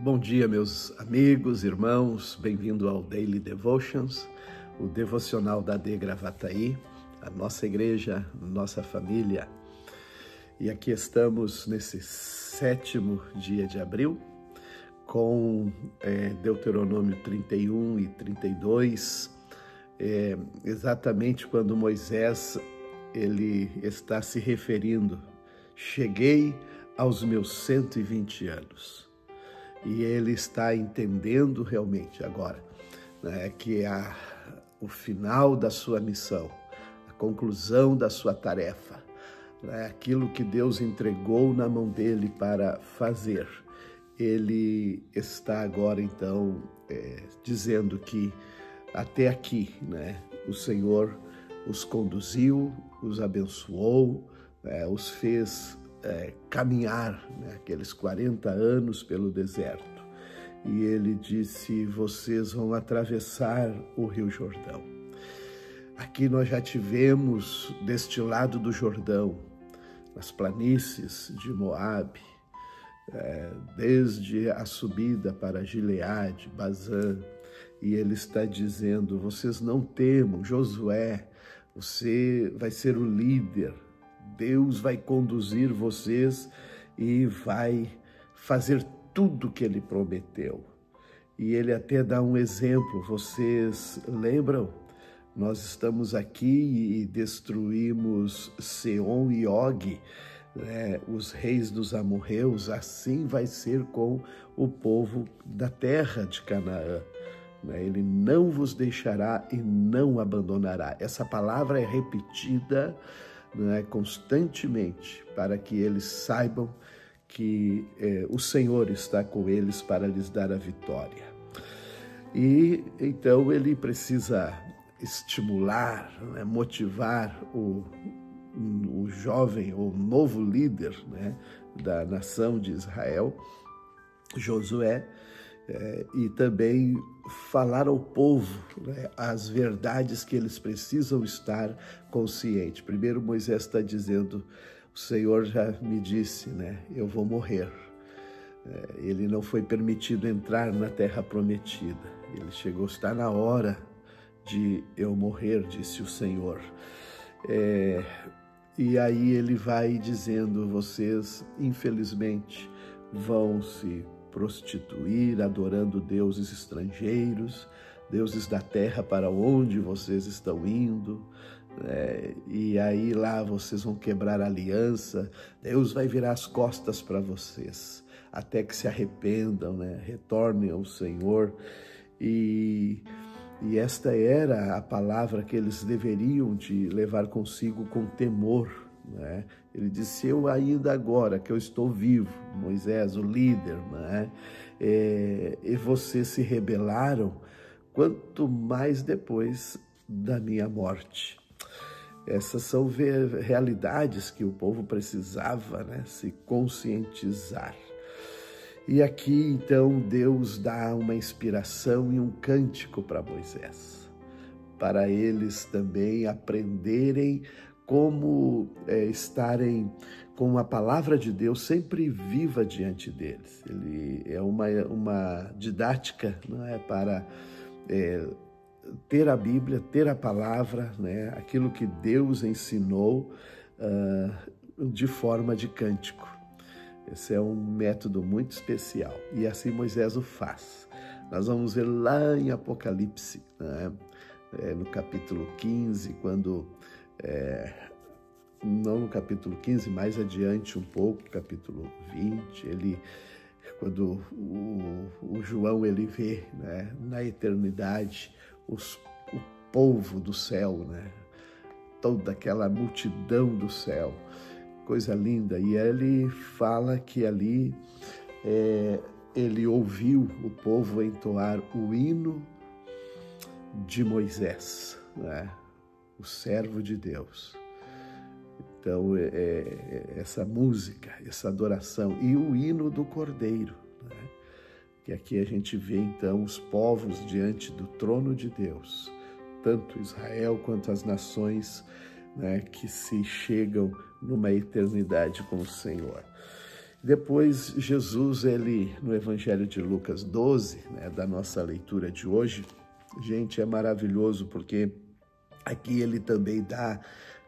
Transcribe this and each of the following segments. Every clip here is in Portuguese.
Bom dia, meus amigos, irmãos, bem-vindo ao Daily Devotions, o devocional da AD Gravataí, a nossa igreja, nossa família. E aqui estamos nesse 7º dia de abril, com Deuteronômio 31 e 32, exatamente quando Moisés ele está se referindo: cheguei aos meus 120 anos. E ele está entendendo realmente agora, né, que o final da sua missão, a conclusão da sua tarefa, né, aquilo que Deus entregou na mão dele para fazer, ele está agora então dizendo que até aqui, né, o Senhor os conduziu, os abençoou, os fez caminhar, né, aqueles 40 anos pelo deserto. E ele disse: vocês vão atravessar o Rio Jordão. Aqui nós já tivemos deste lado do Jordão, nas planícies de Moabe, desde a subida para Gileade, Bazã, e ele está dizendo: vocês não temam, Josué, você vai ser o líder, Deus vai conduzir vocês e vai fazer tudo o que ele prometeu. E ele até dá um exemplo. Vocês lembram? Nós estamos aqui e destruímos Seom e Og, os reis dos amorreus. Assim vai ser com o povo da terra de Canaã. Ele não vos deixará e não abandonará. Essa palavra é repetida constantemente, para que eles saibam que o Senhor está com eles para lhes dar a vitória. E então ele precisa estimular, motivar o jovem, o novo líder, da nação de Israel, Josué, e também falar ao povo as verdades que eles precisam estar conscientes. Primeiro Moisés está dizendo: o Senhor já me disse, eu vou morrer. Ele não foi permitido entrar na terra prometida. Ele chegou, está na hora de eu morrer, disse o Senhor. E aí ele vai dizendo: vocês, infelizmente, vão se prostituir, adorando deuses estrangeiros, deuses da terra para onde vocês estão indo, e aí lá vocês vão quebrar a aliança, Deus vai virar as costas para vocês, até que se arrependam, retornem ao Senhor. E esta era a palavra que eles deveriam de levar consigo com temor. Ele disse: eu ainda agora que eu estou vivo, Moisés, o líder, e vocês se rebelaram, quanto mais depois da minha morte. Essas são realidades que o povo precisava se conscientizar. E aqui então Deus dá uma inspiração e um cântico para Moisés, para eles também aprenderem como estarem com a palavra de Deus sempre viva diante deles. Ele é uma didática, para ter a Bíblia, ter a palavra, aquilo que Deus ensinou de forma de cântico. Esse é um método muito especial, e assim Moisés o faz. Nós vamos ver lá em Apocalipse, no capítulo 15, quando... não no capítulo 15, mais adiante um pouco, capítulo 20, quando o João ele vê, na eternidade o povo do céu, toda aquela multidão do céu, coisa linda. E ele fala que ali ele ouviu o povo entoar o hino de Moisés, o servo de Deus. Então, essa música, essa adoração, e o hino do Cordeiro, que aqui a gente vê então os povos diante do trono de Deus, tanto Israel quanto as nações, que se chegam numa eternidade com o Senhor. Depois, Jesus, no Evangelho de Lucas 12, né, da nossa leitura de hoje, gente, é maravilhoso porque aqui ele também dá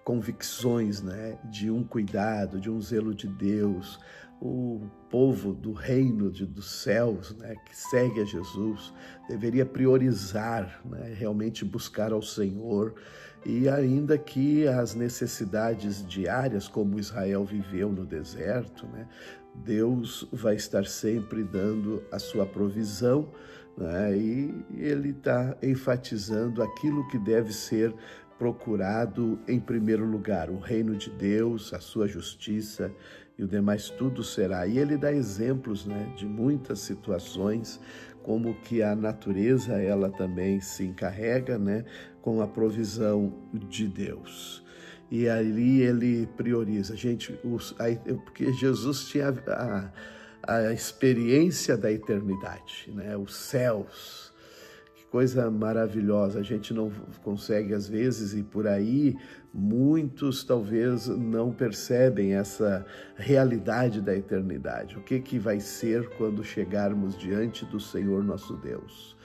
convicções, né, de um cuidado, de um zelo de Deus. O povo do reino dos céus, né, que segue a Jesus, deveria priorizar, né, realmente buscar ao Senhor, e ainda que as necessidades diárias, como Israel viveu no deserto, né, Deus vai estar sempre dando a sua provisão, né, e ele está enfatizando aquilo que deve ser procurado em primeiro lugar, o reino de Deus, a sua justiça, e o demais tudo será. E ele dá exemplos, né, de muitas situações, como que a natureza, ela também se encarrega, né, com a provisão de Deus. E ali ele prioriza. Gente, porque Jesus tinha a experiência da eternidade, né, os céus. Coisa maravilhosa, a gente não consegue às vezes, e por aí muitos talvez não percebem essa realidade da eternidade. O que vai ser quando chegarmos diante do Senhor nosso Deus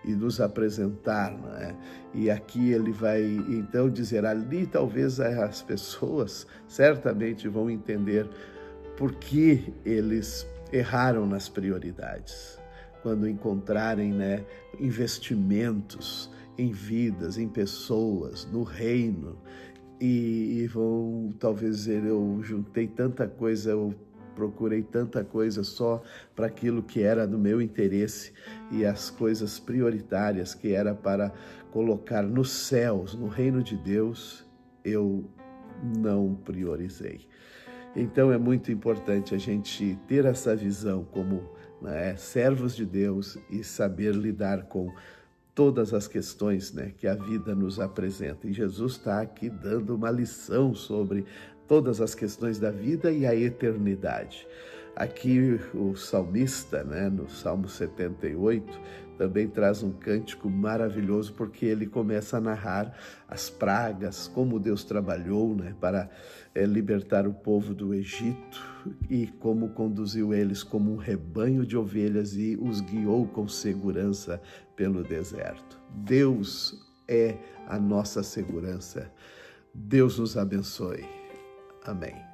e nos apresentar, né? E aqui ele vai então dizer, ali talvez as pessoas certamente vão entender por que eles erraram nas prioridades. Quando encontrarem, né, investimentos em vidas, em pessoas, no reino, e vão talvez dizer, eu juntei tanta coisa, eu procurei tanta coisa só para aquilo que era do meu interesse, e as coisas prioritárias que era para colocar nos céus, no reino de Deus, eu não priorizei. Então é muito importante a gente ter essa visão como, né, servos de Deus, e saber lidar com todas as questões, né, que a vida nos apresenta. E Jesus está aqui dando uma lição sobre todas as questões da vida e a eternidade. Aqui o salmista, né, no Salmo 78, também traz um cântico maravilhoso, porque ele começa a narrar as pragas, como Deus trabalhou, né, para libertar o povo do Egito, e como conduziu eles como um rebanho de ovelhas e os guiou com segurança pelo deserto. Deus é a nossa segurança. Deus nos abençoe. Amém.